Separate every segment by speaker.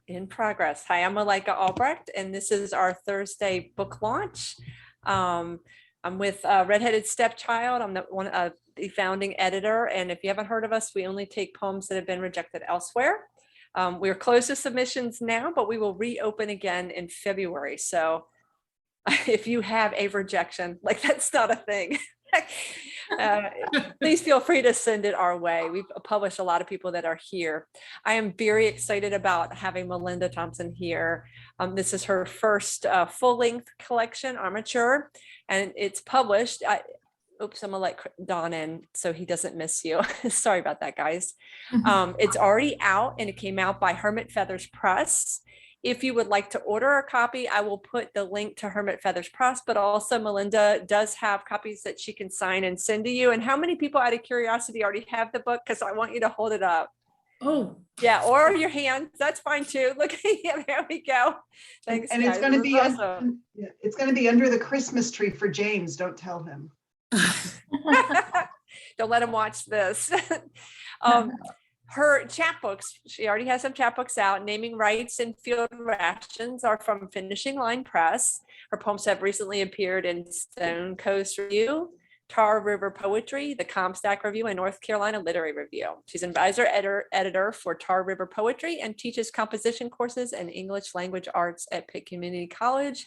Speaker 1: In progress. Hi, I'm Malika Albrecht, and this is our Thursday book launch. I'm with Redheaded Stepchild. I'm the founding editor, and if you haven't heard of us, we only take poems that have been rejected elsewhere. We're closed to submissions now, but we will reopen again in February. So if you have a rejection, like that's not a thing, please feel free to send it our way. We've published a lot of people that are here. I am very excited about having Melinda Thomsen here. This is her first full-length collection, Armature, and it's published. Oops, I'm gonna let Don in so he doesn't miss you. Sorry about that, guys. It's already out, and it came out by Hermit Feathers Press. If you would like to order a copy, I will put the link to Hermit Feathers Press, but also Melinda does have copies that she can sign and send to you. And how many people, out of curiosity, already have the book? Because I want you to hold it up.
Speaker 2: Oh,
Speaker 1: yeah, or your hands. That's fine too. Look at him. There we go. Thanks.
Speaker 3: And it's going to be awesome. It's going to be under the Christmas tree for James. Don't tell him.
Speaker 1: Don't let him watch this. Her chapbooks, she already has some chapbooks out. Naming Rights and Field Rations are from Finishing Line Press. Her poems have recently appeared in Stone Coast Review, Tar River Poetry, the Comstock Review, and North Carolina Literary Review. She's an advisor editor for Tar River Poetry and teaches composition courses and English language arts at Pitt Community College.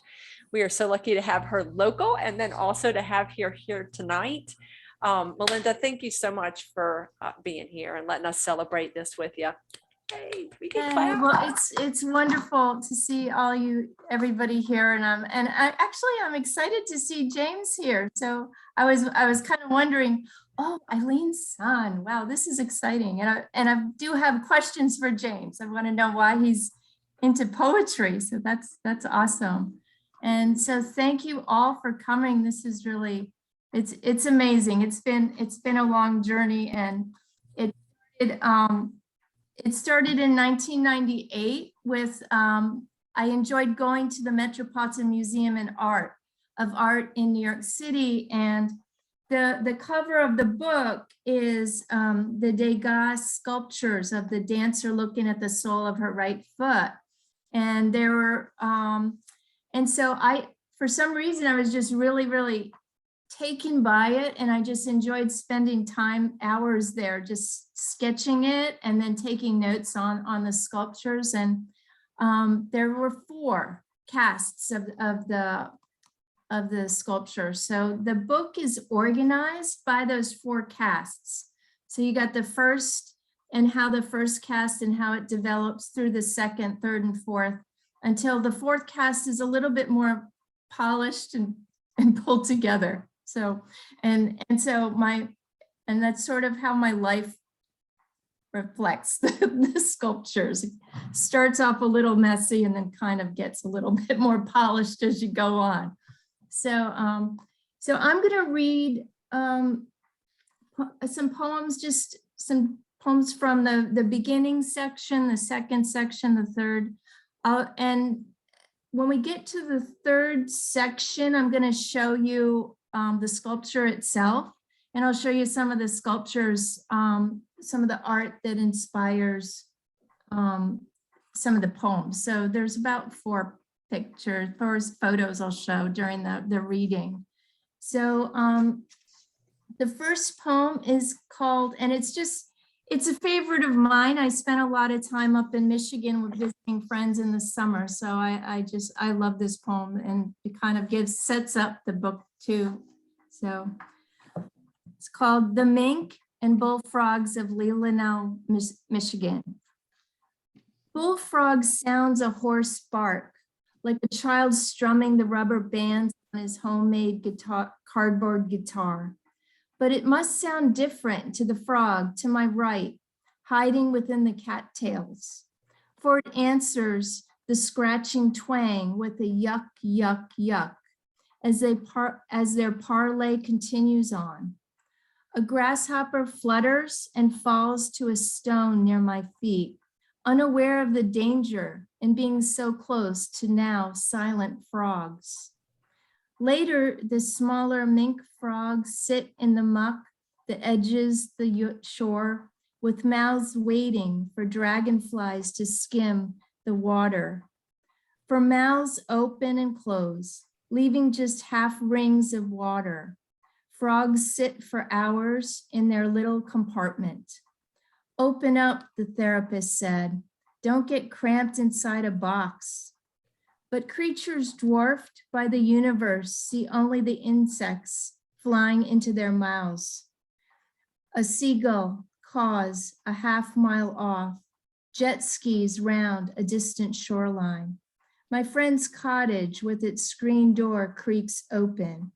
Speaker 1: We are so lucky to have her local and then also to have her here tonight. Melinda, thank you so much for being here and letting us celebrate this with you. Hey, we can clap.
Speaker 4: Well, it's wonderful to see everybody here, and I'm excited to see James here. So I was kind of wondering, oh, Eileen's son. Wow, this is exciting, and I do have questions for James. I want to know why he's into poetry. So that's awesome, and so thank you all for coming. This is really. It's amazing. It's been a long journey, and it started in 1998 with I enjoyed going to the Metropolitan Museum of Art in New York City, and the cover of the book is the Degas sculptures of the dancer looking at the sole of her right foot, and there were and so for some reason I was just really taken by it, and I just enjoyed spending hours there just sketching it and then taking notes on the sculptures. And there were 4 casts of the sculpture. So the book is organized by those 4 casts. So you got the first, and how the first cast and how it develops through the second, third, and fourth, until the 4th cast is a little bit more polished and pulled together. So, and that's sort of how my life reflects the sculptures. It starts off a little messy and then kind of gets a little bit more polished as you go on. So, so I'm going to read some poems, just some poems from the beginning section, the second section, the third, and when we get to the 3rd section, I'm going to show you the sculpture itself, and I'll show you some of the sculptures, some of the art that inspires some of the poems. So there's about 4 photos I'll show during the reading. So the first poem is called, and it's a favorite of mine. I spent a lot of time up in Michigan with visiting friends in the summer. So I love this poem, and it kind of sets up the book too. So it's called The Mink and Bullfrogs of Leelanau, Michigan. Bullfrog sounds a hoarse bark, like a child strumming the rubber bands on his homemade cardboard guitar. But it must sound different to the frog to my right, hiding within the cattails, for it answers the scratching twang with a yuck, yuck, yuck, as their parley continues on. A grasshopper flutters and falls to a stone near my feet, unaware of the danger in being so close to now silent frogs. Later, the smaller mink frogs sit in the muck that edges the shore, with mouths waiting for dragonflies to skim the water. For mouths open and close, leaving just half rings of water. Frogs sit for hours in their little compartment. Open up, the therapist said. Don't get cramped inside a box. But creatures dwarfed by the universe see only the insects flying into their mouths. A seagull caws a half-mile off, jet skis round a distant shoreline. My friend's cottage with its screen door creaks open.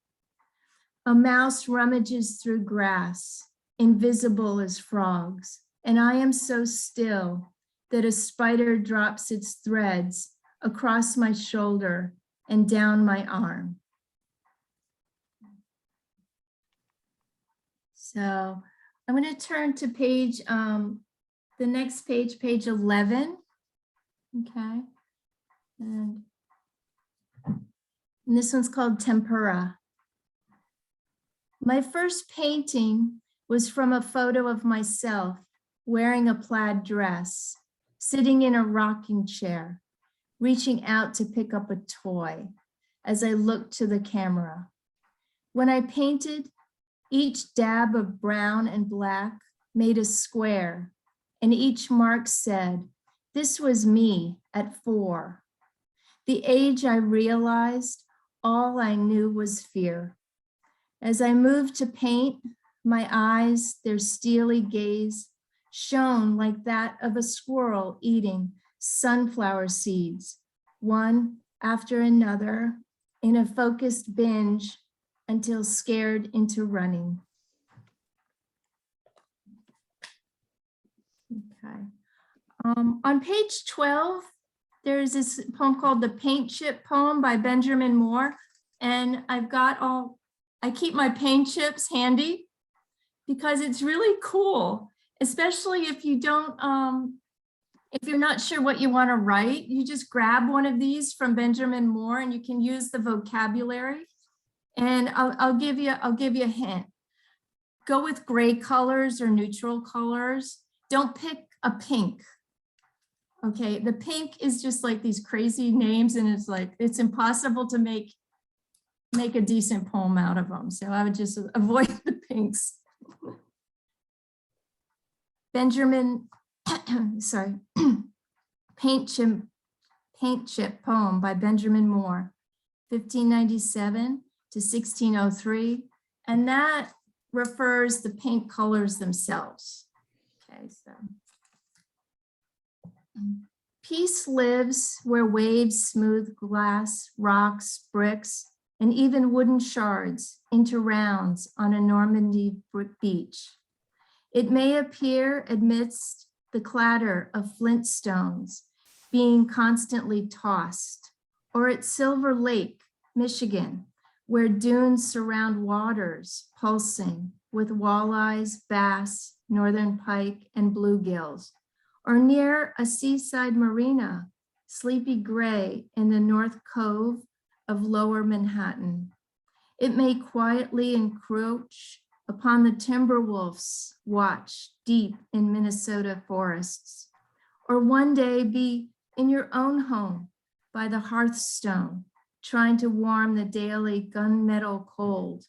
Speaker 4: A mouse rummages through grass, invisible as frogs, and I am so still that a spider drops its threads across my shoulder and down my arm. So I'm going to turn to page, the next page, page 11. Okay. And this one's called Tempura. My first painting was from a photo of myself wearing a plaid dress, sitting in a rocking chair, reaching out to pick up a toy as I looked to the camera. When I painted, each dab of brown and black made a square, and each mark said, "This was me at 4. The age I realized, all I knew was fear. As I moved to paint, my eyes, their steely gaze, shone like that of a squirrel eating sunflower seeds, one after another, in a focused binge until scared into running." Okay. On page 12, there's this poem called The Paint Chip Poem by Benjamin Moore. And I keep my paint chips handy because it's really cool, especially if you don't, if you're not sure what you want to write, you just grab one of these from Benjamin Moore and you can use the vocabulary. And I'll give you a hint. Go with gray colors or neutral colors. Don't pick a pink. Okay, the pink is just like these crazy names and it's impossible to make a decent poem out of them. So I would just avoid the pinks. Benjamin, sorry, Paint Chip Poem by Benjamin Moore, 1597 to 1603. And that refers the paint colors themselves. Okay, so. Peace lives where waves smooth glass, rocks, bricks, and even wooden shards into rounds on a Normandy beach. It may appear amidst the clatter of flint stones being constantly tossed, or at Silver Lake, Michigan, where dunes surround waters pulsing with walleyes, bass, northern pike, and bluegills, or near a seaside marina, sleepy gray in the North Cove of Lower Manhattan. It may quietly encroach upon the timber wolf's watch deep in Minnesota forests, or one day be in your own home by the hearthstone, trying to warm the daily gunmetal cold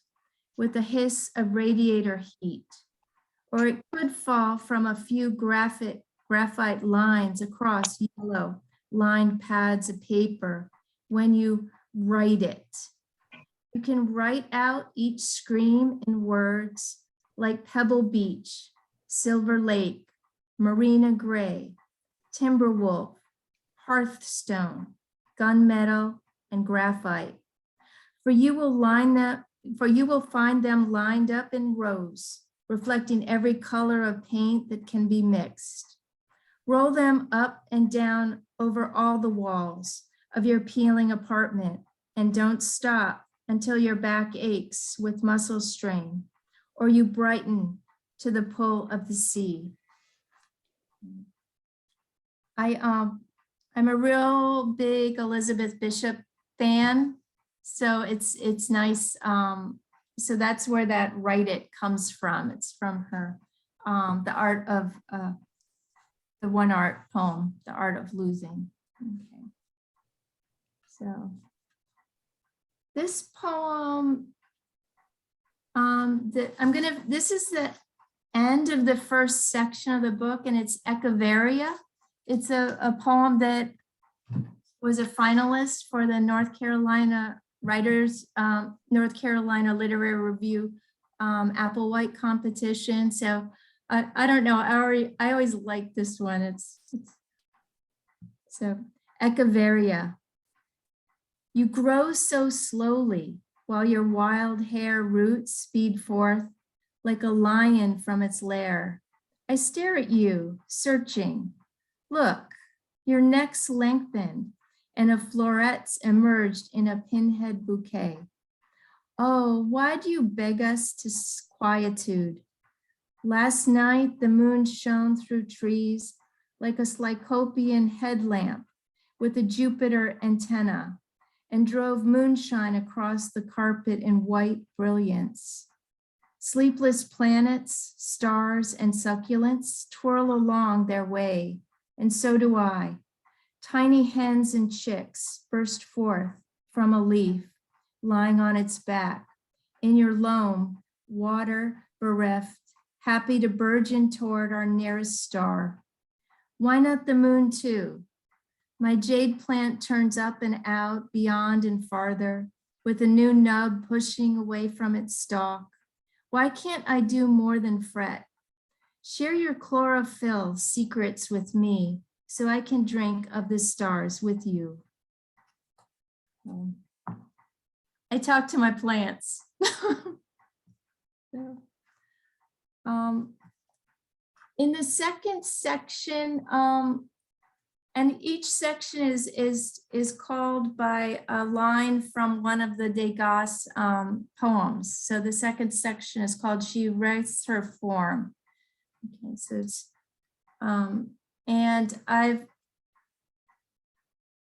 Speaker 4: with the hiss of radiator heat. Or it could fall from a few graphite lines across yellow lined pads of paper when you write it. You can write out each scream in words like Pebble Beach, Silver Lake, Marina Gray, Timberwolf, Hearthstone, gunmetal, and graphite. For you will find them lined up in rows, reflecting every color of paint that can be mixed. Roll them up and down over all the walls of your peeling apartment, and don't stop until your back aches with muscle strain, or you brighten to the pull of the sea. I'm a real big Elizabeth Bishop fan, so it's nice. So that's where that "Write It" comes from. It's from her, the art of the one art poem, The Art of Losing. Okay. So this poem, this is the end of the first section of the book, and it's Echeveria. It's a poem that was a finalist for the North Carolina Literary Review Applewhite competition. So I don't know, I always like this one. It's so Echeveria. You grow so slowly while your wild hair roots speed forth like a lion from its lair. I stare at you, searching. Look, your necks lengthen and a florets emerged in a pinhead bouquet. Oh, why do you beg us to quietude? Last night, the moon shone through trees like a Lycopian headlamp with a Jupiter antenna and drove moonshine across the carpet in white brilliance. Sleepless planets, stars, and succulents twirl along their way, and so do I. Tiny hens and chicks burst forth from a leaf lying on its back. In your loam, water bereft, happy to burgeon toward our nearest star. Why not the moon too? My jade plant turns up and out, beyond and farther, with a new nub pushing away from its stalk. Why can't I do more than fret? Share your chlorophyll secrets with me, so I can drink of the stars with you. I talk to my plants. In the second section, and each section is called by a line from one of the Degas poems. So the second section is called She Writes Her Form. Okay, so it's, and I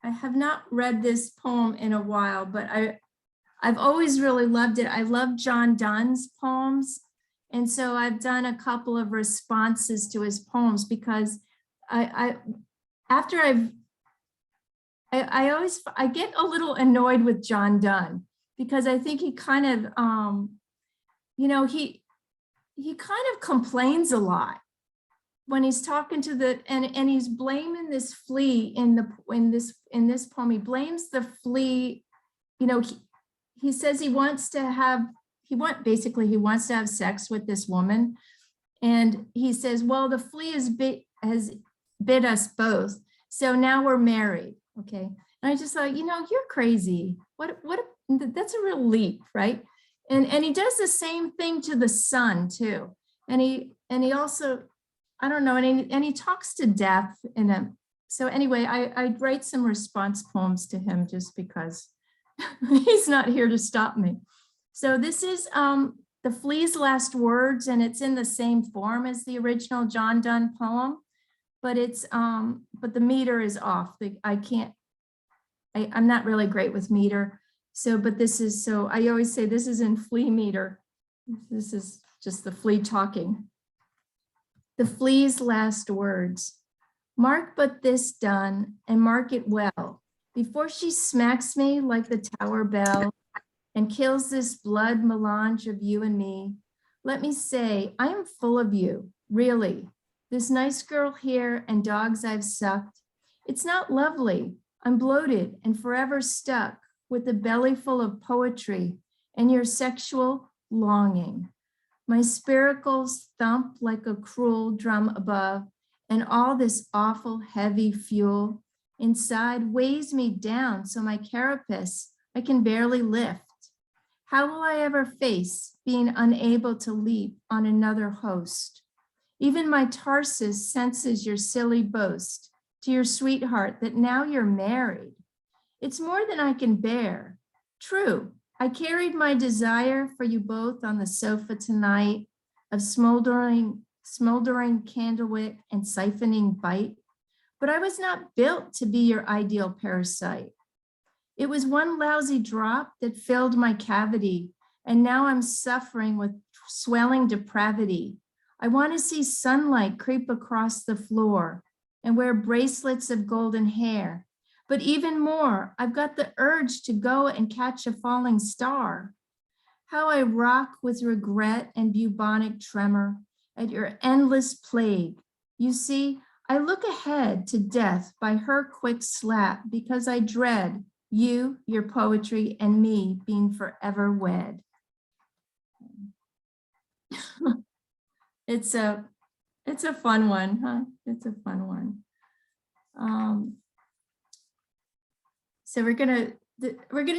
Speaker 4: have not read this poem in a while, but I've always really loved it. I love John Donne's poems. And so I've done a couple of responses to his poems because I get a little annoyed with John Donne because I think he kind of, he kind of complains a lot when he's talking to the, and he's blaming this flea in this poem. He blames the flea, he says he wants to have sex with this woman. And he says, well, the flea has bit us both. So now we're married. Okay. And I just thought, you're crazy. That's a real leap, right? And he does the same thing to the sun too. And he also, I don't know, and he talks to death in him. So anyway, I write some response poems to him just because he's not here to stop me. So this is The Flea's Last Words, and it's in the same form as the original John Donne poem, but it's but the meter is off. I'm not really great with meter. So, but this is, so I always say this is in flea meter. This is just the flea talking. The Flea's Last Words. Mark but this done, and mark it well, before she smacks me like the tower bell and kills this blood melange of you and me. Let me say, I am full of you, really. This nice girl here and dogs I've sucked. It's not lovely. I'm bloated and forever stuck with a belly full of poetry and your sexual longing. My spiracles thump like a cruel drum above, and all this awful heavy fuel inside weighs me down so my carapace I can barely lift. How will I ever face being unable to leap on another host? Even my Tarsus senses your silly boast to your sweetheart that now you're married. It's more than I can bear. True, I carried my desire for you both on the sofa tonight of smoldering candlewick and siphoning bite, but I was not built to be your ideal parasite. It was one lousy drop that filled my cavity, and now I'm suffering with swelling depravity. I want to see sunlight creep across the floor and wear bracelets of golden hair But even more, I've got the urge to go and catch a falling star. How I rock with regret and bubonic tremor at your endless plague. You see, I look ahead to death by her quick slap because I dread you, your poetry, and me being forever wed. It's a fun one, huh? It's a fun one. So we're gonna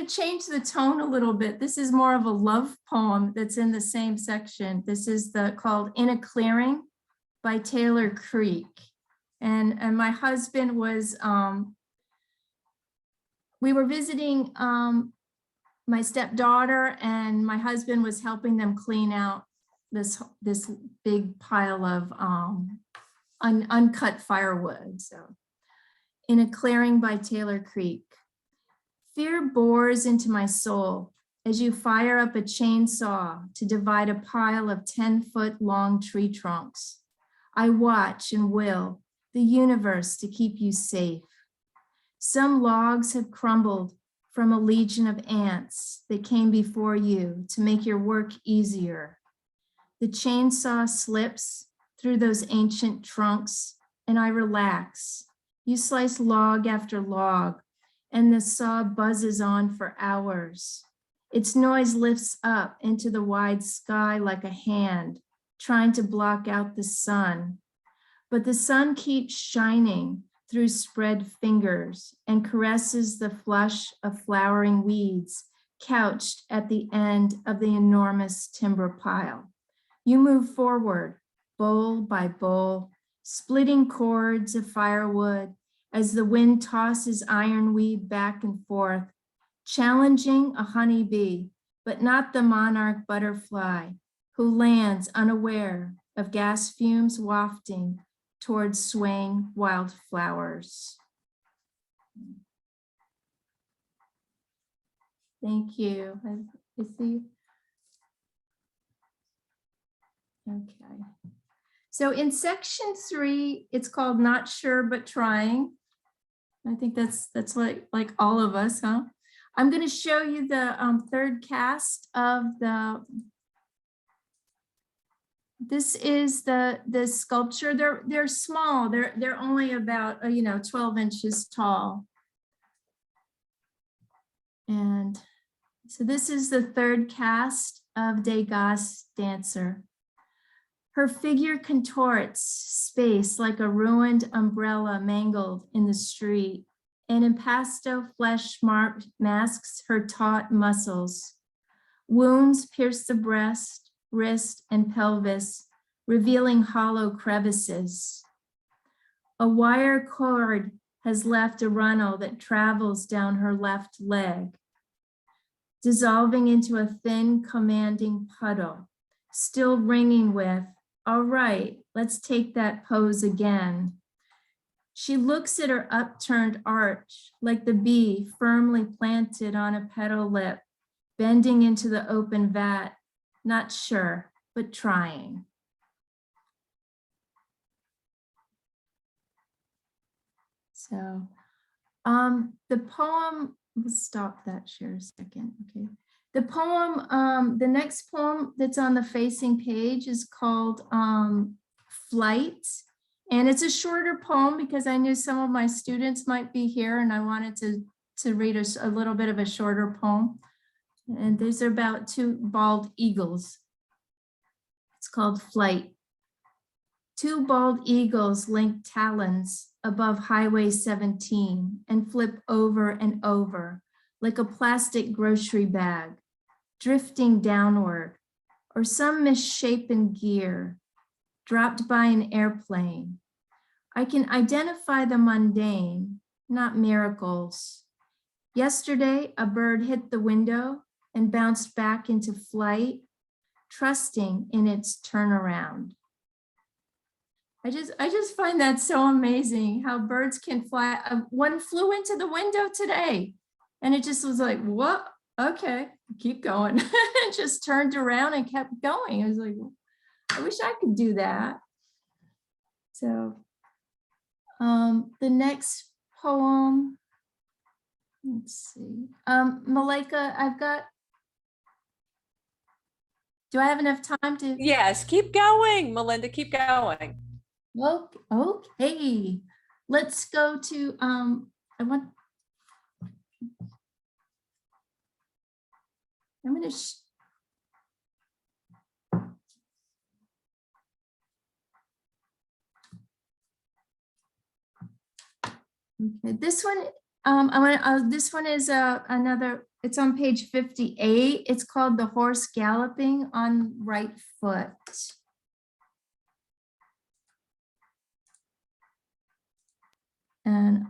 Speaker 4: change the tone a little bit. This is more of a love poem that's in the same section. This is called In a Clearing by Taylor Creek. And my husband was, we were visiting my stepdaughter, and my husband was helping them clean out this big pile of uncut firewood. So In a Clearing by Taylor Creek. Fear bores into my soul as you fire up a chainsaw to divide a pile of 10-foot long tree trunks. I watch and will the universe to keep you safe. Some logs have crumbled from a legion of ants that came before you to make your work easier. The chainsaw slips through those ancient trunks and I relax. You slice log after log, and the saw buzzes on for hours. Its noise lifts up into the wide sky like a hand, trying to block out the sun. But the sun keeps shining through spread fingers and caresses the flush of flowering weeds couched at the end of the enormous timber pile. You move forward, bowl by bowl, splitting cords of firewood, as the wind tosses ironweed back and forth, challenging a honeybee, but not the monarch butterfly, who lands unaware of gas fumes wafting towards swaying wildflowers. Thank you. I see. Okay. So in section 3, it's called Not Sure But Trying. I think that's like all of us, huh? I'm going to show you the third cast of the. This is the sculpture. They're small. They're only about 12 inches tall. And so this is the third cast of Degas' Dancer. Her figure contorts space like a ruined umbrella mangled in the street, and impasto flesh masks her taut muscles. Wounds pierce the breast, wrist, and pelvis, revealing hollow crevices. A wire cord has left a runnel that travels down her left leg, dissolving into a thin, commanding puddle, still ringing with, "All right, let's take that pose again." She looks at her upturned arch like the bee firmly planted on a petal lip, bending into the open vat, not sure, but trying. So the poem, we'll stop that share a second, okay. The poem, the next poem that's on the facing page is called Flight. And it's a shorter poem because I knew some of my students might be here and I wanted to read a little bit of a shorter poem. And these are about 2 bald eagles. It's called Flight. 2 bald eagles link talons above Highway 17 and flip over and over like a plastic grocery bag, drifting downward, or some misshapen gear dropped by an airplane. I can identify the mundane, not miracles. Yesterday, a bird hit the window and bounced back into flight, trusting in its turnaround. I just find that so amazing how birds can fly. One flew into the window today and it just was like, what? Okay, keep going. It just turned around and kept going. I was like, I wish I could do that. So the next poem Let's see. Malika, do I have enough time to?
Speaker 1: Yes, keep going, Melinda, keep going.
Speaker 4: Okay. Let's go to, I'm going to okay, this one, this one is another, it's on page 58. It's called The Horse Galloping on Right Foot. And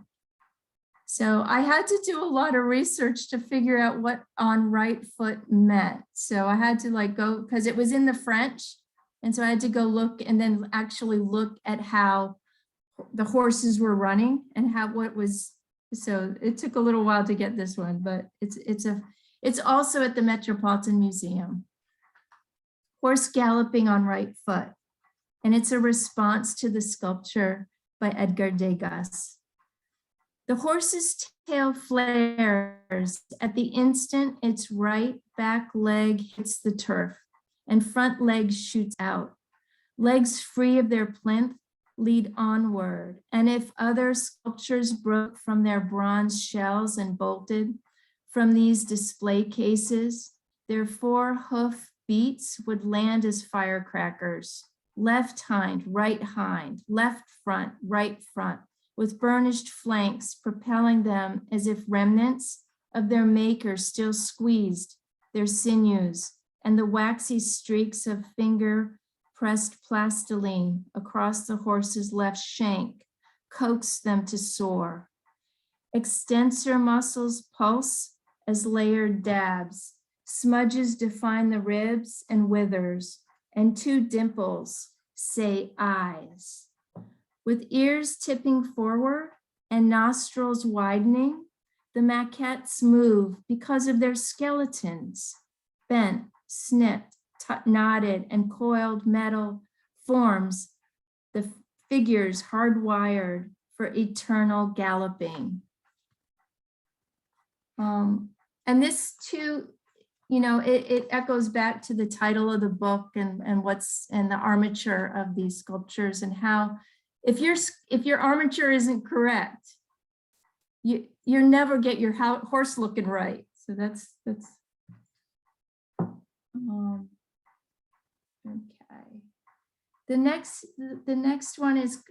Speaker 4: so I had to do a lot of research to figure out what on right foot meant. So I had to like go, because it was in the French. And so I had to go look and then actually look at how the horses were running and what was, so it took a little while to get this one, but it's also at the Metropolitan Museum. Horse Galloping on Right Foot. And it's a response to the sculpture by Edgar Degas. The horse's tail flares at the instant its right back leg hits the turf and front leg shoots out. Legs free of their plinth lead onward. And if other sculptures broke from their bronze shells and bolted from these display cases, their 4 hoof beats would land as firecrackers. Left hind, left front, right front, with burnished flanks propelling them as if remnants of their maker still squeezed their sinews, and the waxy streaks of finger-pressed plastiline across the horse's left shank coaxed them to soar. Extensor muscles pulse as layered dabs. Smudges define the ribs and withers, and 2 dimples say eyes. With ears tipping forward and nostrils widening, the maquettes move because of their skeletons, bent, snipped, knotted, and coiled metal forms, the figures hardwired for eternal galloping. And this too, you know, it echoes back to the title of the book and what's in the armature of these sculptures, and how if your armature isn't correct, you never get your horse looking right. So that's okay. The next one is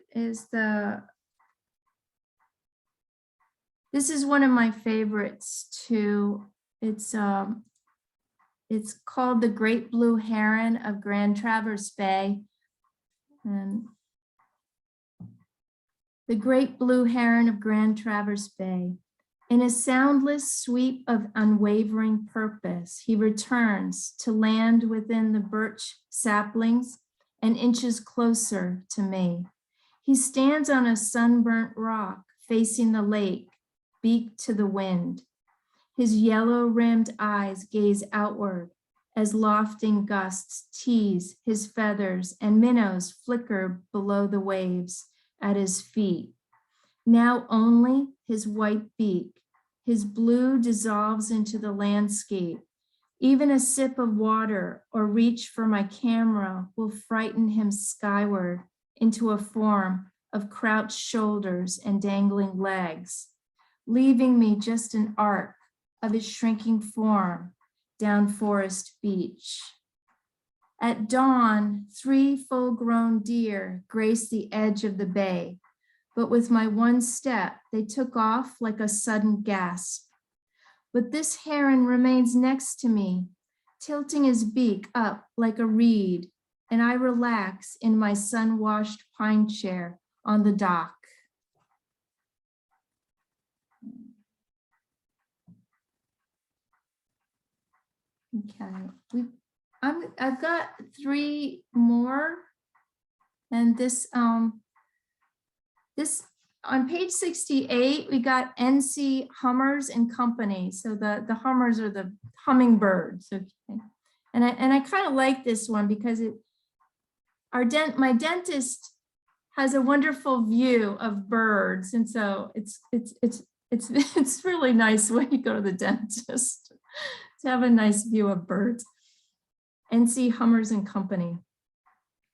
Speaker 4: this is one of my favorites too. It's called The Great Blue Heron of Grand Traverse Bay. And the Great Blue Heron of Grand Traverse Bay. In a soundless sweep of unwavering purpose, he returns to land within the birch saplings and inches closer to me. He stands on a sunburnt rock facing the lake, beak to the wind. His yellow-rimmed eyes gaze outward as lofting gusts tease his feathers and minnows flicker below the waves at his feet. Now only his white beak, his blue dissolves into the landscape. Even a sip of water or reach for my camera will frighten him skyward into a form of crouched shoulders and dangling legs, leaving me just an arc of his shrinking form down Forest Beach. At dawn, 3 full-grown deer graced the edge of the bay, but with my one step, they took off like a sudden gasp. But this heron remains next to me, tilting his beak up like a reed, and I relax in my sun-washed pine chair on the dock. Okay, I've got 3 more, and this on page 68 we got NC Hummers and Company. So the hummers are the hummingbirds. Okay, and I kind of like this one because my dentist has a wonderful view of birds, and so it's it's really nice when you go to the dentist to have a nice view of birds. NC Hummers and Company.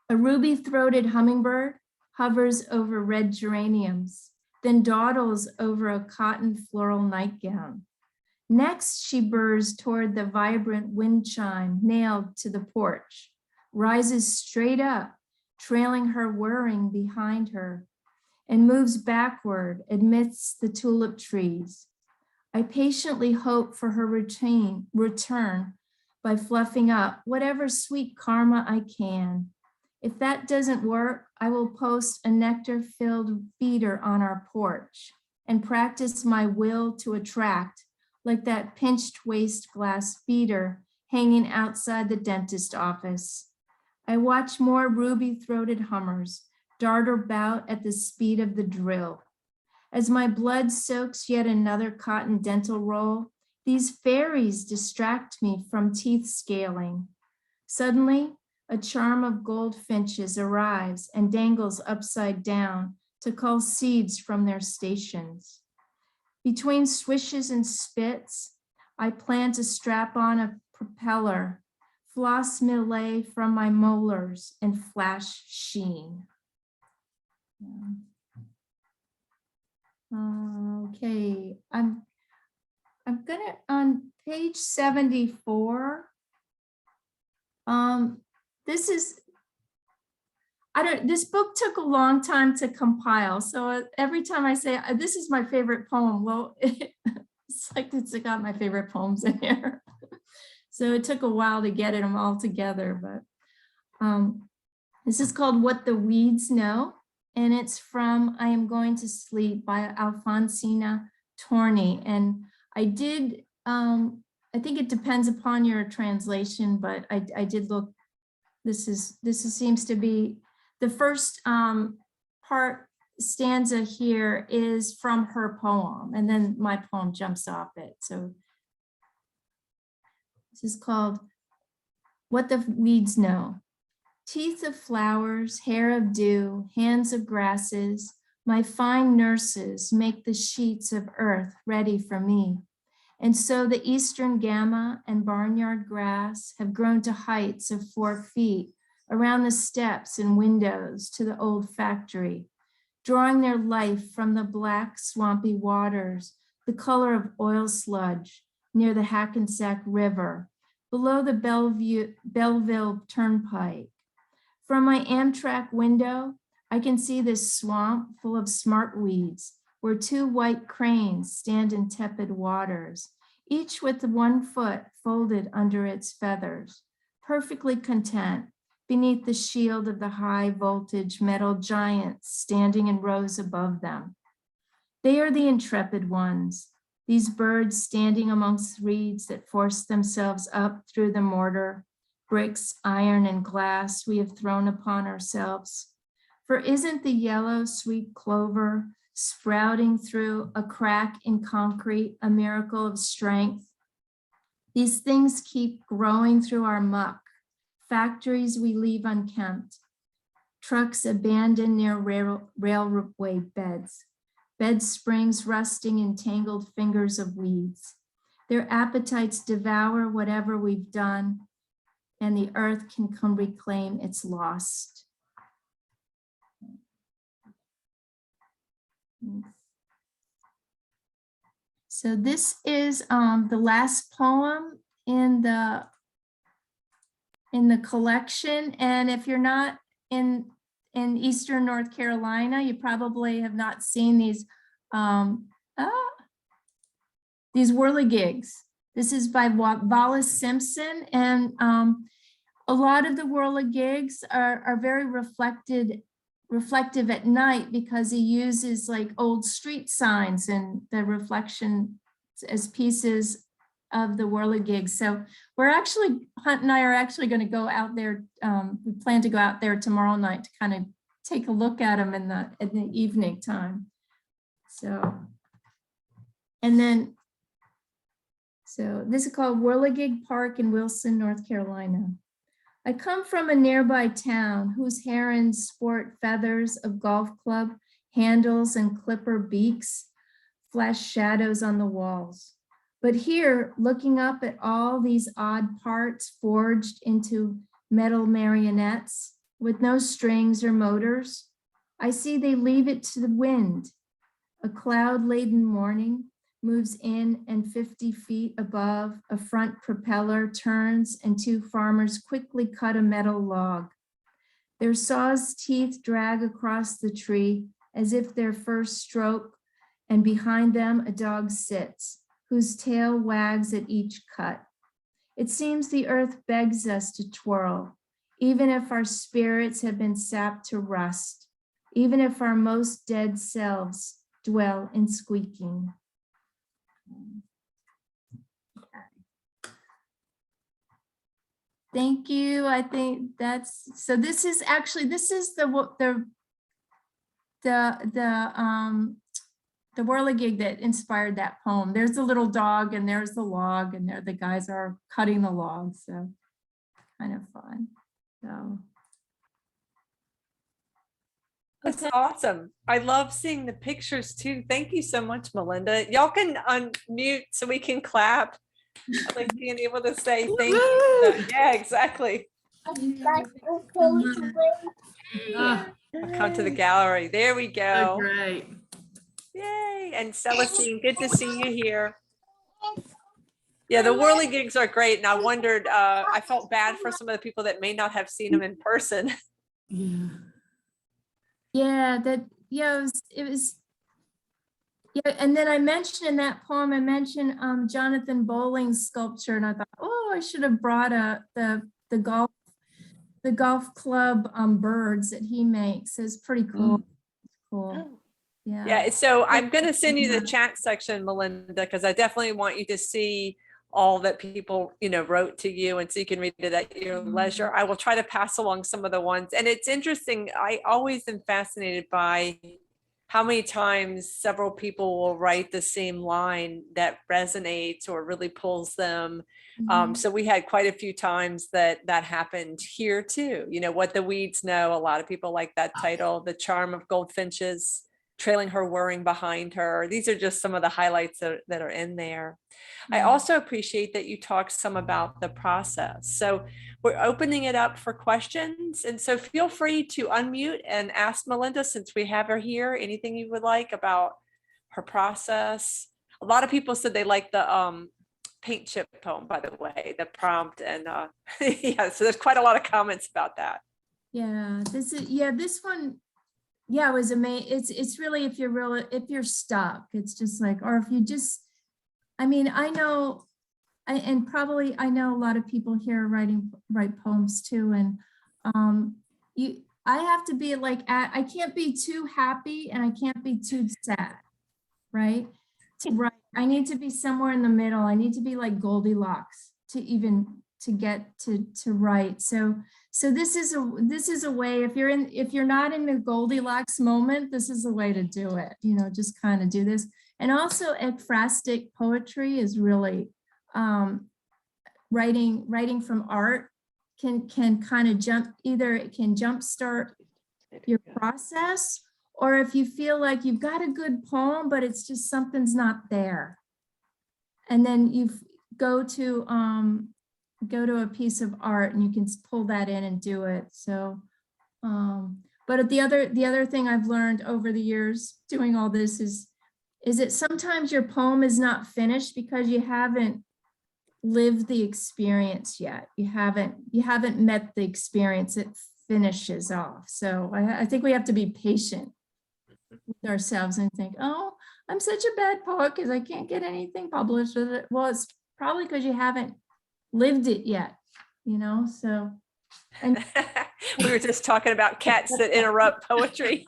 Speaker 4: A ruby-throated hummingbird hovers over red geraniums, then dawdles over a cotton floral nightgown. Next, she burrs toward the vibrant wind chime nailed to the porch, rises straight up, trailing her whirring behind her, and moves backward amidst the tulip trees. I patiently hope for her return by fluffing up whatever sweet karma I can. If that doesn't work, I will post a nectar-filled feeder on our porch and practice my will to attract, like that pinched waist glass feeder hanging outside the dentist office. I watch more ruby-throated hummers dart about at the speed of the drill. As my blood soaks yet another cotton dental roll, these fairies distract me from teeth scaling. Suddenly, a charm of goldfinches arrives and dangles upside down to cull seeds from their stations. Between swishes and spits, I plan to strap on a propeller, floss melee from my molars and flash sheen. Okay, I'm gonna, on page 74, this book took a long time to compile. So every time I say, this is my favorite poem, well, it's like it's got my favorite poems in here. So it took a while to get them all together, but this is called What the Weeds Know. And it's from I Am Going to Sleep by Alfonsina Torney. And I did, I think it depends upon your translation, but I did look, this seems to be, the first stanza here is from her poem, and then my poem jumps off it. So this is called What the Weeds Know. Teeth of flowers, hair of dew, hands of grasses, my fine nurses make the sheets of earth ready for me. And so the eastern gamma and barnyard grass have grown to heights of 4 feet around the steps and windows to the old factory, drawing their life from the black swampy waters, the color of oil sludge near the Hackensack River, below the Belleville Turnpike. From my Amtrak window, I can see this swamp full of smartweeds where 2 white cranes stand in tepid waters, each with 1 foot folded under its feathers, perfectly content beneath the shield of the high voltage metal giants standing in rows above them. They are the intrepid ones, these birds standing amongst reeds that force themselves up through the mortar, bricks, iron, and glass we have thrown upon ourselves. For isn't the yellow sweet clover sprouting through a crack in concrete a miracle of strength? These things keep growing through our muck, factories we leave unkempt, trucks abandoned near railway beds, bed springs rusting in tangled fingers of weeds. Their appetites devour whatever we've done, and the earth can come reclaim its lost. So this is the last poem in the collection. And if you're not in Eastern North Carolina, you probably have not seen these whirligigs. This is by Wallace Simpson, and a lot of the whirligigs are very reflective at night because he uses like old street signs and the reflection as pieces of the whirligig. So we're actually, Hunt and I are actually going to go out there. We plan to go out there tomorrow night to kind of take a look at them in the evening time. So, and then, so this is called Whirligig Park in Wilson, North Carolina. I come from a nearby town whose herons sport feathers of golf club handles and clipper beaks, flash shadows on the walls. But here, looking up at all these odd parts forged into metal marionettes with no strings or motors, I see they leave it to the wind. A cloud-laden morning moves in, and 50 feet above, a front propeller turns and two farmers quickly cut a metal log. Their saw's teeth drag across the tree as if their first stroke, and behind them a dog sits, whose tail wags at each cut. It seems the earth begs us to twirl, even if our spirits have been sapped to rust, even if our most dead selves dwell in squeaking. Thank you. I think that's, so this is actually, this is the whirligig that inspired that poem. There's the little dog and there's the log, and there the guys are cutting the log. So kind of fun. So
Speaker 1: That's awesome. I love seeing the pictures too. Thank you so much, Melinda. Y'all can unmute so we can clap. I like being able to say thank you. Yeah, exactly. I'll come to the gallery. There we go.
Speaker 2: Oh, great.
Speaker 1: Yay. And Celestine, good to see you here. Yeah, the whirligigs are great. And I wondered, I felt bad for some of the people that may not have seen them in person.
Speaker 2: Yeah.
Speaker 4: yeah, it was, yeah. And then I mentioned in that poem, I mentioned Jonathan Bowling's sculpture, and I thought, oh, I should have brought the golf club birds that he makes. It's pretty cool. Cool. Yeah.
Speaker 1: Yeah. So I'm going to send you the chat section, Melinda, because I definitely want you to see all that people, wrote to you, and so you can read it at your leisure. I will try to pass along some of the ones. And it's interesting. I always am fascinated by how many times several people will write the same line that resonates or really pulls them. So we had quite a few times that happened here too. What the Weeds Know. A lot of people like that title. The Charm of Goldfinches, Trailing Her Whirring Behind Her. These are just some of the highlights that are in there. I also appreciate that you talked some about the process. So we're opening it up for questions. And so feel free to unmute and ask Melinda, since we have her here, anything you would like about her process. A lot of people said they like the paint chip poem, by the way, the prompt. And yeah, so there's quite a lot of comments about that.
Speaker 4: Yeah, this one. Yeah, it was amazing. It's really, if you're stuck, it's just like, or if you just, I mean, I know a lot of people here write poems too. And I have to be like, I can't be too happy and I can't be too sad, right? I need to be somewhere in the middle. I need to be like Goldilocks to get to write. So this is a way, if you're not in the Goldilocks moment, this is a way to do it, just kind of do this. And also ekphrastic poetry is really writing from art can kind of either it can jumpstart your process, or if you feel like you've got a good poem, but it's just something's not there. And then you go to a piece of art and you can pull that in and do it. So, but the other thing I've learned over the years doing all this is that sometimes your poem is not finished because you haven't lived the experience yet. You haven't met the experience it finishes off. So I think we have to be patient with ourselves and think, oh, I'm such a bad poet because I can't get anything published with it. Well, it's probably because you haven't lived it yet, so. And
Speaker 1: we were just talking about cats that interrupt poetry.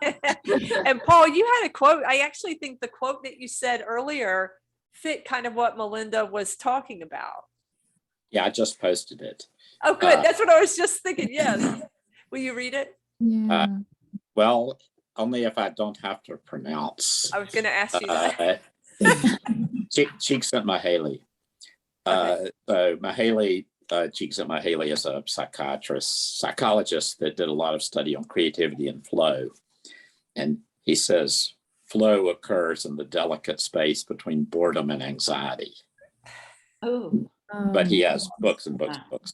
Speaker 1: And Paul, you had a quote. I actually think the quote that you said earlier fit kind of what Melinda was talking about.
Speaker 5: Yeah, I just posted it.
Speaker 1: Oh, good. That's what I was just thinking. Yes. Will you read it?
Speaker 4: yeah.
Speaker 5: Well, only if I don't have to pronounce.
Speaker 1: I was going to ask you that.
Speaker 5: Csikszentmihalyi. So Mihaly, Csikszentmihalyi is a psychologist that did a lot of study on creativity and flow. And he says, flow occurs in the delicate space between boredom and anxiety.
Speaker 2: Oh,
Speaker 5: But he has books and books,
Speaker 2: Wow.
Speaker 5: books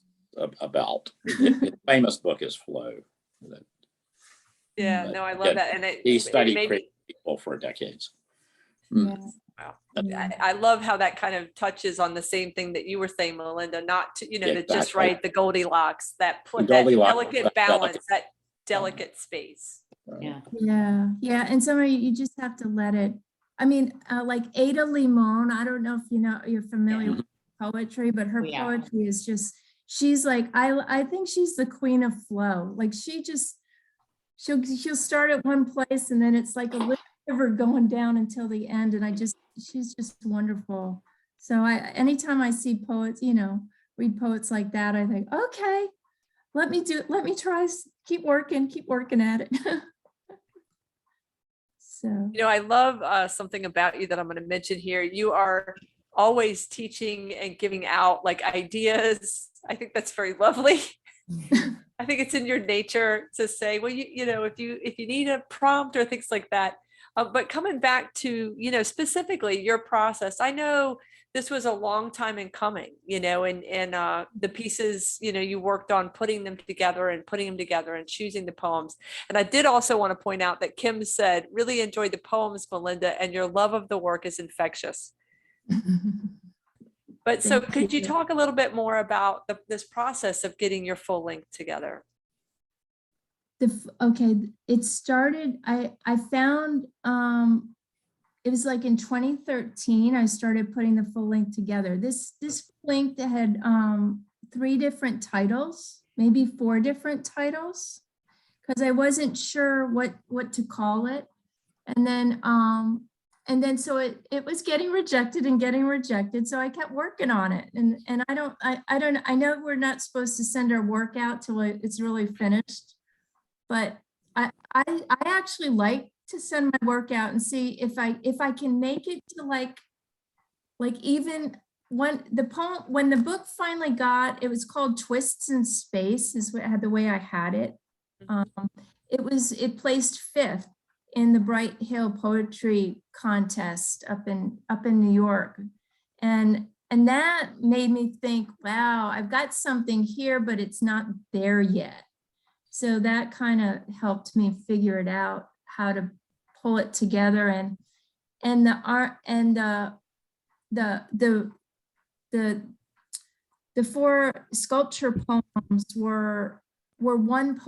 Speaker 5: about. His famous book is Flow.
Speaker 1: Yeah,
Speaker 5: But
Speaker 1: no, I love that. And
Speaker 5: He
Speaker 1: it
Speaker 5: studied
Speaker 1: made me,
Speaker 5: creative people for decades.
Speaker 4: Yeah.
Speaker 1: wow.
Speaker 4: Yeah.
Speaker 1: I love how that kind of touches on the same thing that you were saying, Melinda, not to, to just
Speaker 5: Exactly.
Speaker 1: write the Goldilocks, that
Speaker 5: The
Speaker 1: that
Speaker 5: Goldilocks,
Speaker 1: delicate
Speaker 5: that
Speaker 1: balance,
Speaker 5: delicate-
Speaker 1: that delicate space.
Speaker 2: yeah.
Speaker 4: Yeah, yeah, and some of you just have to let it. I mean, like Ada Limon, I don't know if you're familiar
Speaker 5: Yeah.
Speaker 4: with poetry, but her
Speaker 2: Oh, yeah.
Speaker 4: poetry is just, she's like, I think she's the queen of flow. Like she'll start at one place and then it's like a river going down until the end. And she's just wonderful. So anytime I see poets, read poets like that, I think, okay, let me try, keep working at it. So,
Speaker 1: I love something about you that I'm going to mention here. You are always teaching and giving out like ideas. I think that's very lovely. I think it's in your nature to say, well, if you need a prompt or things like that. But coming back to, specifically your process, I know this was a long time in coming, and the pieces, you worked on putting them together and choosing the poems. And I did also want to point out that Kim said, really enjoyed the poems, Melinda, and your love of the work is infectious. But so
Speaker 4: Thank
Speaker 1: could you
Speaker 4: you.
Speaker 1: talk a little bit more about this process of getting your full length together?
Speaker 4: Okay, it started, I found, it was like in 2013, I started putting the full length together. This full length had 3 different titles, maybe 4 different titles, because I wasn't sure what to call it. And then so it was getting rejected. So I kept working on it. And I know we're not supposed to send our work out till it's really finished, but I actually like to send my work out and see if I can make it to like even when the book finally it was called Twists in Space is the way I had it. It placed 5th in the Bright Hill Poetry Contest up in New York. And that made me think, wow, I've got something here, but it's not there yet. So that kind of helped me figure it out, how to pull it together. And the art and the 4 sculpture poems were one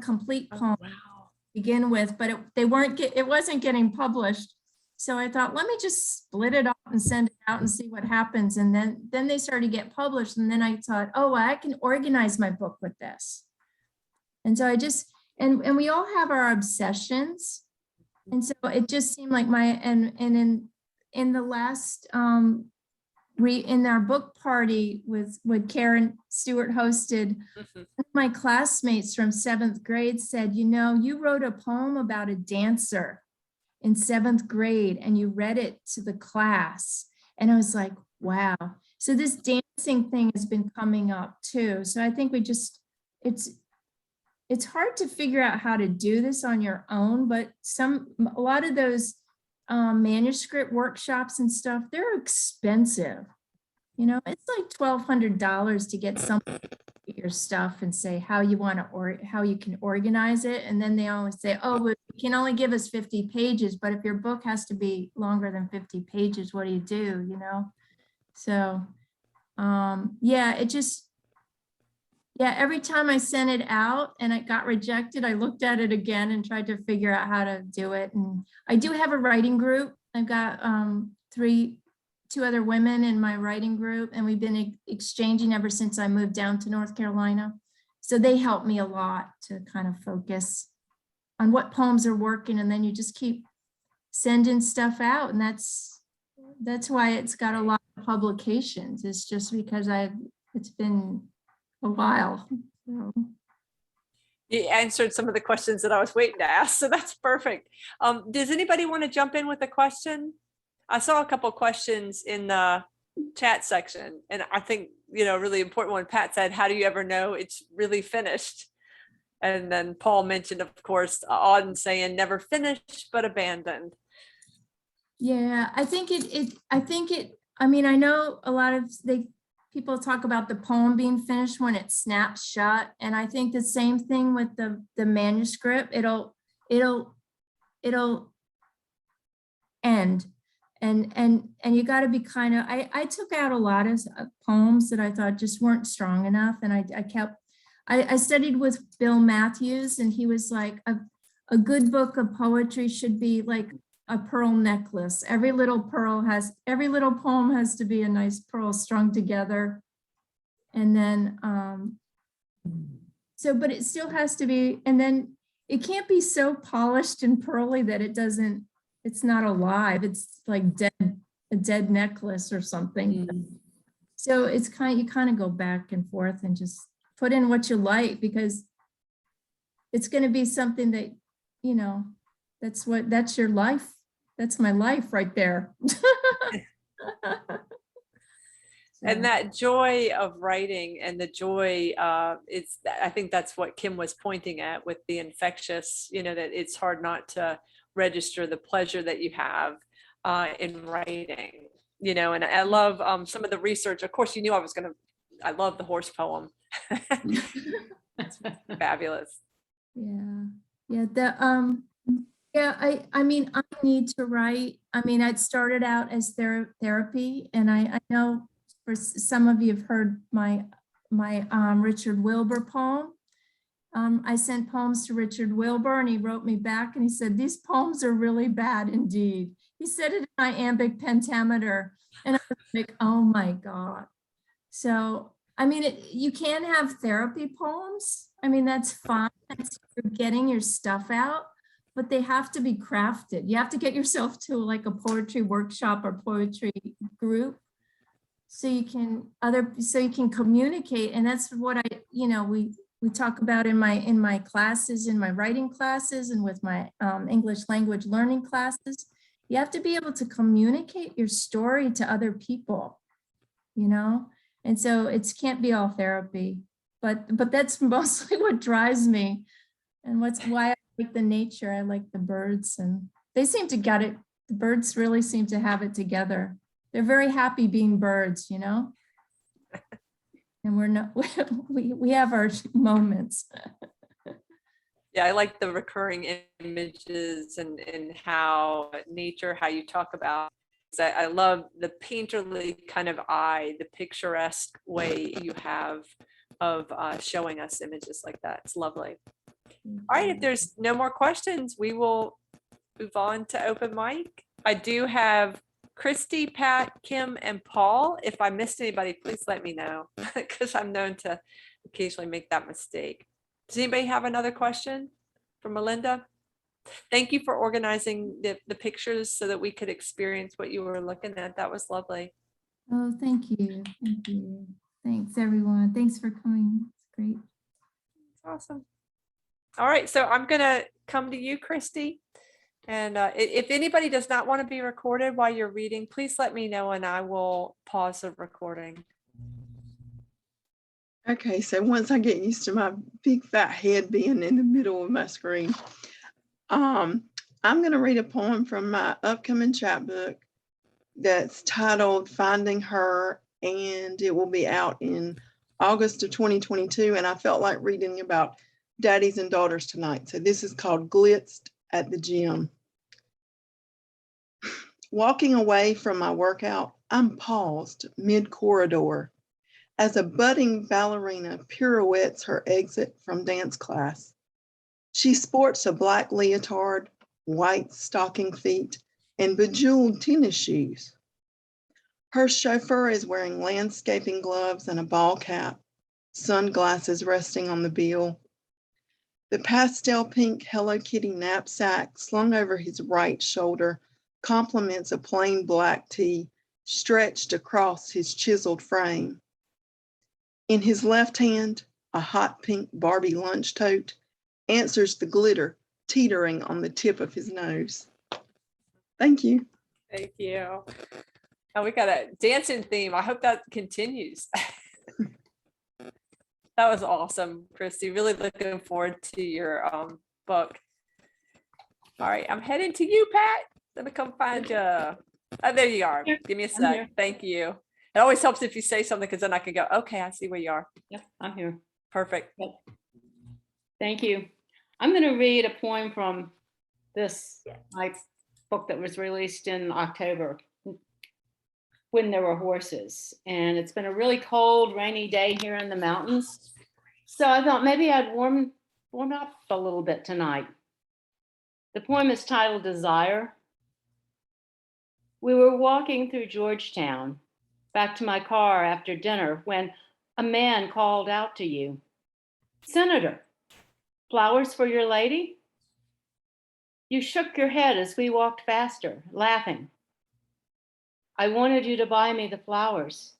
Speaker 4: complete poem.
Speaker 1: Wow.
Speaker 4: Begin with, but it wasn't getting published. So I thought, let me just split it up and send it out and see what happens. And then they started to get published. And then I thought, oh, well, I can organize my book with this. And so I just, and we all have our obsessions. And so it just seemed like in the last, in our book party with Karen Stewart hosted, one of my classmates from 7th grade said, you wrote a poem about a dancer in 7th grade and you read it to the class. And I was like, wow. So this dancing thing has been coming up too. So I think it's hard to figure out how to do this on your own, but a lot of those manuscript workshops and stuff, they're expensive. It's like $1,200 to get some of your stuff and say how you want to or how you can organize it. And then they always say, oh, well, you can only give us 50 pages, but if your book has to be longer than 50 pages, what do you do? So every time I sent it out and it got rejected, I looked at it again and tried to figure out how to do it. And I do have a writing group. I've got 2 other women in my writing group, and we've been exchanging ever since I moved down to North Carolina. So they help me a lot to kind of focus on what poems are working, and then you just keep sending stuff out. And that's why it's got a lot of publications. It's just because it's been a while. So.
Speaker 1: You answered some of the questions that I was waiting to ask, so that's perfect. Does anybody want to jump in with a question? I saw a couple of questions in the chat section, and I think, a really important one. Pat said, how do you ever know it's really finished? And then Paul mentioned, of course, Auden saying never finished, but abandoned.
Speaker 4: Yeah, I mean, I know a lot of people talk about the poem being finished when it snaps shut. And I think the same thing with the manuscript, it'll end. And you got to be kind of, I took out a lot of poems that I thought just weren't strong enough. And I studied with Bill Matthews, and he was like, a good book of poetry should be like a pearl necklace. Every little poem has to be a nice pearl strung together. And then, but it still has to be, and then it can't be so polished and pearly that it's not alive. It's like a dead necklace or something. So it's you kind of go back and forth and just put in what you like, because it's going to be something that, that's your life. That's my life right there.
Speaker 1: And that joy of writing and the joy, I think that's what Kim was pointing at with the infectious, that it's hard not to register the pleasure that you have in writing, and I love some of the research. Of course, you knew I love the horse poem. It's fabulous. I mean, I need to write. I mean, I'd started out as therapy, and I know for some of you have heard my Richard Wilbur poem. I sent poems to Richard Wilbur, and he wrote me back, and he said, "These poems are really bad indeed." He said it in my iambic pentameter, and I was like, "Oh my God." So, I mean, you can have therapy poems. I mean, that's fine. You're getting your stuff out, but they have to be crafted. You have to get yourself to like a poetry workshop or poetry group so you can communicate. And that's what we talk about in my classes, in my writing classes, and with my English language learning classes. You have to be able to communicate your story to other people, and so it can't be all therapy, but that's mostly what drives me, and why I like the nature. I like the birds, and they seem to get it. The birds really seem to have it together. They're very happy being birds, and we're not. We have our moments. Yeah, I like the recurring images and how nature, how you talk about. I love the painterly kind of eye, the picturesque way you have of showing us images like that. It's lovely. All right, if there's no more questions, we will move on to open mic. I do have Christy, Pat, Kim, and Paul. If I missed anybody, please let me know, because I'm known to occasionally make that mistake. Does anybody have another question for Melinda? Thank you for organizing the pictures so that we could experience what you were looking at. That was lovely.
Speaker 4: Oh, thank you. Thank you. Thanks, everyone. Thanks for coming. It's great.
Speaker 1: It's awesome. All right, so I'm going to come to you, Christy. And if anybody does not want to be recorded while you're reading, please let me know and I will pause the recording.
Speaker 6: Okay, so once I get used to my big fat head being in the middle of my screen, I'm going to read a poem from my upcoming chapbook that's titled Finding Her, and it will be out in August of 2022. And I felt like reading about daddies and daughters tonight. So this is called Glitz at the Gym. Walking away from my workout, I'm paused mid-corridor as a budding ballerina pirouettes her exit from dance class. She sports a black leotard, white stocking feet, and bejeweled tennis shoes. Her chauffeur is wearing landscaping gloves and a ball cap, sunglasses resting on the bill. The pastel pink Hello Kitty knapsack slung over his right shoulder complements a plain black tee stretched across his chiseled frame. In his left hand, a hot pink Barbie lunch tote answers the glitter teetering on the tip of his nose. Thank you.
Speaker 1: Thank you. Oh, we got a dancing theme. I hope that continues. That was awesome, Christy. Really looking forward to your book. All right, I'm heading to you, Pat. Let me come find you. Oh, there you are.
Speaker 2: Here,
Speaker 1: Give me a
Speaker 2: I'm
Speaker 1: sec.
Speaker 2: here.
Speaker 1: Thank you. It always helps if you say something because then I can go, okay, I see where you are.
Speaker 2: Yep, I'm here.
Speaker 1: Perfect.
Speaker 2: Thank you. I'm going to read a poem from this my book that was released in October, When There Were Horses. And it's been a really cold, rainy day here in the mountains. So I thought maybe I'd warm up a little bit tonight. The poem is titled Desire. We were walking through Georgetown, back to my car after dinner, when a man called out to you, "Senator, flowers for your lady?" You shook your head as we walked faster, laughing. I wanted you to buy me the flowers,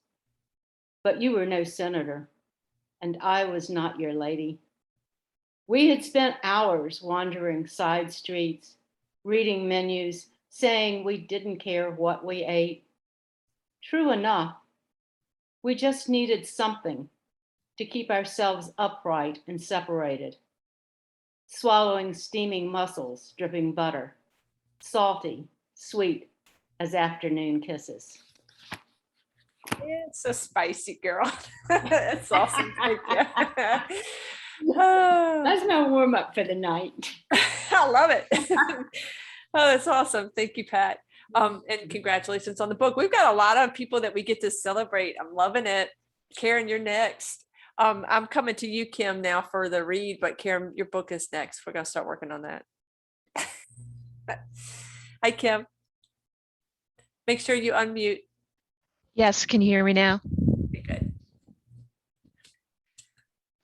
Speaker 2: but you were no senator, and I was not your lady. We had spent hours wandering side streets, reading menus, saying we didn't care what we ate. True enough, we just needed something to keep ourselves upright and separated. Swallowing steaming mussels, dripping butter, salty, sweet as afternoon kisses.
Speaker 1: It's a spicy girl. That's awesome. Thank you. Oh,
Speaker 2: That's my warm up for the night.
Speaker 1: I love it. Oh, that's awesome. Thank you, Pat. And congratulations on the book. We've got a lot of people that we get to celebrate. I'm loving it. Karen, you're next. I'm coming to you, Kim, now for the read, but Karen, your book is next. We're gonna start working on that. Hi, Kim. Make sure you unmute.
Speaker 7: Yes, can you hear me now?
Speaker 1: Okay, good.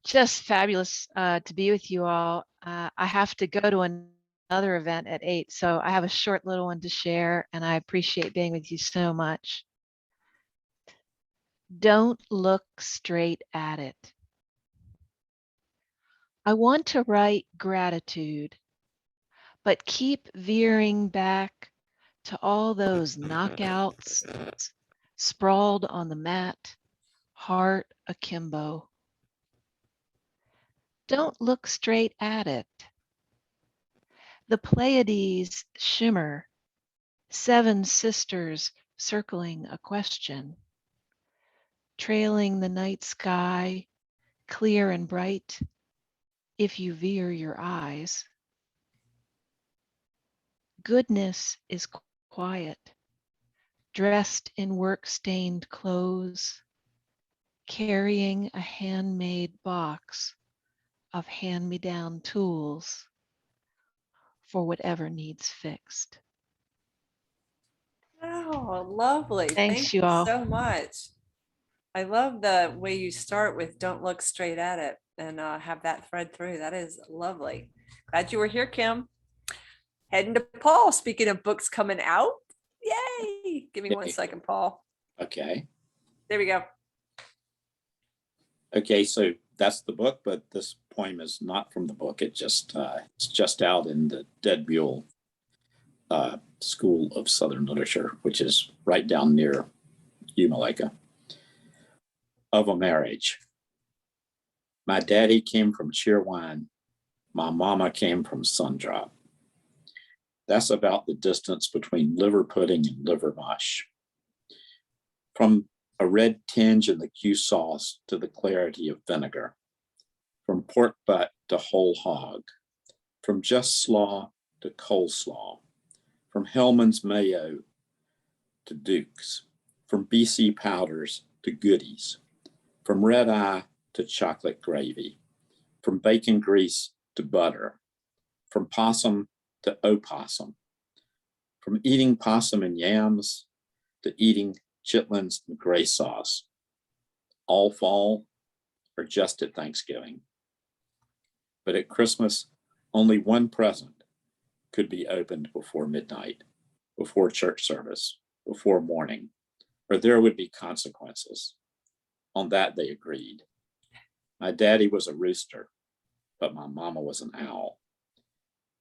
Speaker 7: Just fabulous to be with you all. I have to go to another event at 8, so I have a short little one to share, and I appreciate being with you so much. Don't look straight at it. I want to write gratitude, but keep veering back to all those knockouts sprawled on the mat, heart akimbo. Don't look straight at it. The Pleiades shimmer, 7 sisters circling a question, trailing the night sky, clear and bright, if you veer your eyes. Goodness is quiet, dressed in work-stained clothes, carrying a handmade box of hand-me-down tools for whatever needs fixed.
Speaker 1: Oh, lovely.
Speaker 7: Thanks,
Speaker 1: Thank
Speaker 7: you
Speaker 1: you
Speaker 7: all.
Speaker 1: so much. I love the way you start with don't look straight at it and have that thread through. That is lovely. Glad you were here, Kim. Heading to Paul. Speaking of books coming out. Yay. Give me 1 second, Paul.
Speaker 5: Okay.
Speaker 1: There we go.
Speaker 5: Okay, so that's the book, but this poem is not from the book. It's just out in the Dead Mule School of Southern Literature, which is right down near Umaleka. Of a Marriage. My daddy came from Cheerwine. My mama came from Sundrop. That's about the distance between liver pudding and liver mush. From a red tinge in the Q sauce to the clarity of vinegar. From pork butt to whole hog. From just slaw to coleslaw. From Hellman's mayo to Duke's. From BC powders to goodies. From red eye to chocolate gravy. From bacon grease to butter. From possum to opossum. From eating possum and yams to eating chitlins and gray sauce. All fall or just at Thanksgiving. But at Christmas, only one present could be opened before midnight, before church service, before morning, or there would be consequences. On that they agreed. My daddy was a rooster, but my mama was an owl.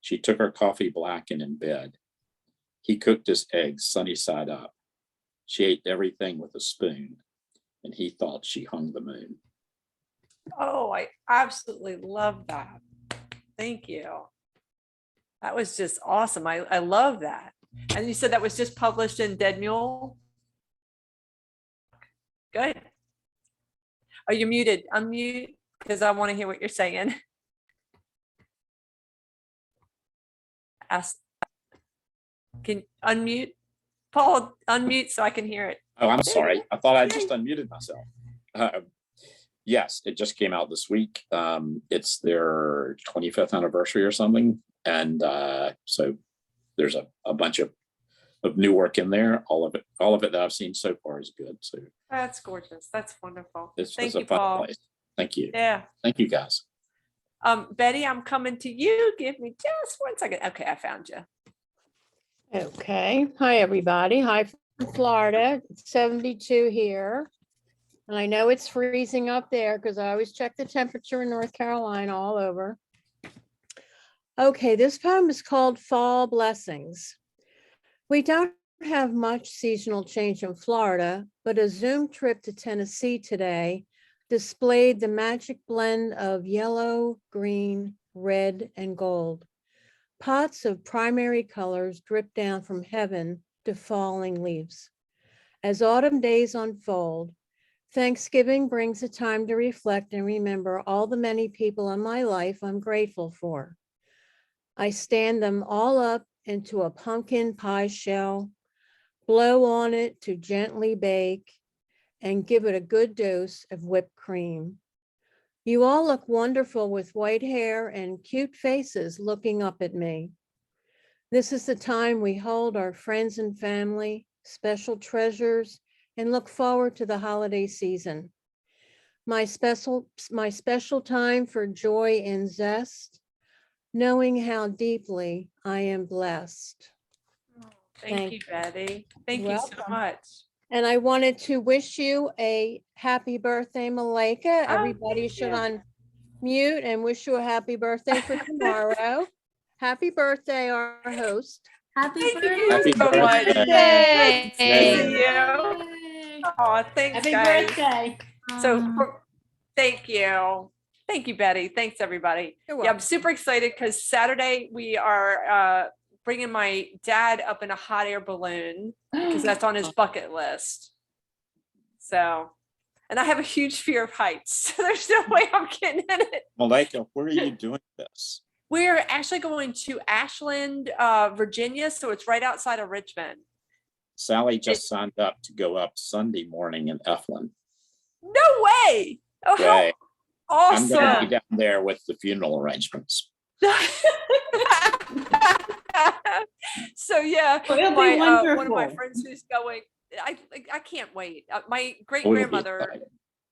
Speaker 5: She took her coffee black and in bed. He cooked his eggs sunny side up. She ate everything with a spoon, and he thought she hung the moon.
Speaker 1: Oh, I absolutely love that. Thank you. That was just awesome. I love that. And you said that was just published in Dead Mule? Good. Are you muted? Unmute, because I want to hear what you're saying. Ask. Can unmute? Paul, unmute so I can hear it.
Speaker 5: Oh, I'm
Speaker 1: There you
Speaker 5: sorry.
Speaker 1: go.
Speaker 5: I thought I
Speaker 1: There
Speaker 5: just
Speaker 1: you-
Speaker 5: unmuted myself. Yes, it just came out this week. It's their 25th anniversary or something. And so there's a bunch of new work in there. All of it that I've seen so far is good. So
Speaker 1: That's gorgeous. That's wonderful.
Speaker 5: it's
Speaker 1: Thank
Speaker 5: a
Speaker 1: you,
Speaker 5: fun
Speaker 1: Paul.
Speaker 5: place. Thank you.
Speaker 1: Yeah.
Speaker 5: Thank you, guys.
Speaker 1: Betty, I'm coming to you. Give me just 1 second. Okay, I found you.
Speaker 8: Okay, hi, everybody. Hi from Florida. It's 72 here. And I know it's freezing up there because I always check the temperature in North Carolina all over. Okay, this poem is called Fall Blessings. We don't have much seasonal change in Florida, but a Zoom trip to Tennessee today displayed the magic blend of yellow, green, red, and gold. Pots of primary colors drip down from heaven to falling leaves. As autumn days unfold, Thanksgiving brings a time to reflect and remember all the many people in my life I'm grateful for. I stand them all up into a pumpkin pie shell, blow on it to gently bake, and give it a good dose of whipped cream. You all look wonderful with white hair and cute faces looking up at me. This is the time we hold our friends and family, special treasures, and look forward to the holiday season. My special time for joy and zest, knowing how deeply I am blessed.
Speaker 1: Thank you, Betty. Thank you so
Speaker 8: Welcome.
Speaker 1: much.
Speaker 8: And I wanted to wish you a happy birthday, Malika. Everybody
Speaker 1: thank
Speaker 8: should
Speaker 1: you.
Speaker 8: unmute and wish you a happy birthday for tomorrow. Happy birthday, our host.
Speaker 4: Happy
Speaker 1: Thank
Speaker 4: birthday.
Speaker 1: you
Speaker 5: Happy
Speaker 1: so much.
Speaker 5: birthday.
Speaker 1: Nice to see you.
Speaker 4: Yay.
Speaker 1: Oh, thanks,
Speaker 2: Happy
Speaker 1: guys.
Speaker 2: birthday.
Speaker 1: So
Speaker 4: Um,
Speaker 1: thank you. Thank you, Betty. Thanks, everybody.
Speaker 8: You're
Speaker 1: Yeah, I'm
Speaker 8: welcome.
Speaker 1: super excited because Saturday we are bringing my dad up in a hot air balloon because that's on his bucket list. So, and I have a huge fear of heights. So there's no way I'm getting in it.
Speaker 5: Malika, where are you doing this?
Speaker 1: We're actually going to Ashland, Virginia. So it's right outside of Richmond.
Speaker 5: Sally just signed up to go up Sunday morning in Eflin.
Speaker 1: No way. Oh,
Speaker 5: Okay.
Speaker 1: how
Speaker 5: I'm going to
Speaker 1: awesome.
Speaker 5: be down there with the funeral arrangements.
Speaker 1: So yeah,
Speaker 2: Well, it'll be
Speaker 1: one of my
Speaker 2: wonderful.
Speaker 1: friends who's going, I can't wait. My great
Speaker 5: We'll be
Speaker 1: grandmother
Speaker 5: excited.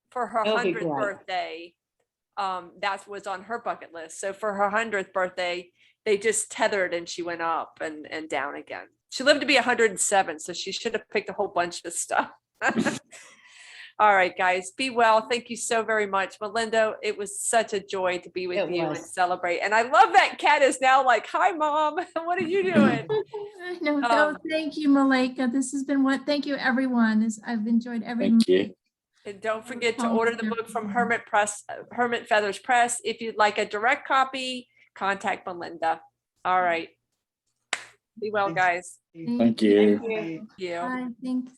Speaker 1: for her
Speaker 2: It'll be
Speaker 1: 100th
Speaker 2: great.
Speaker 1: birthday, that was on her bucket list. So for her 100th birthday, they just tethered and she went up and down again. She lived to be 107, so she should have picked a whole bunch of stuff. All right, guys, be well. Thank you so very much. Melinda, it was such a joy to be with
Speaker 2: It
Speaker 1: you and
Speaker 2: was.
Speaker 1: celebrate. And I love that cat is now like, hi, Mom. What are you doing?
Speaker 4: No, thank you, Malika. This has been thank you, everyone. I've enjoyed every
Speaker 5: Thank you.
Speaker 1: And don't forget to order the book from Hermit Feathers Press. If you'd like a direct copy, contact Melinda. All right. Be well,
Speaker 3: Thanks.
Speaker 1: guys.
Speaker 5: Thank you.
Speaker 3: Bye.
Speaker 1: Thank you.
Speaker 4: Bye, thanks.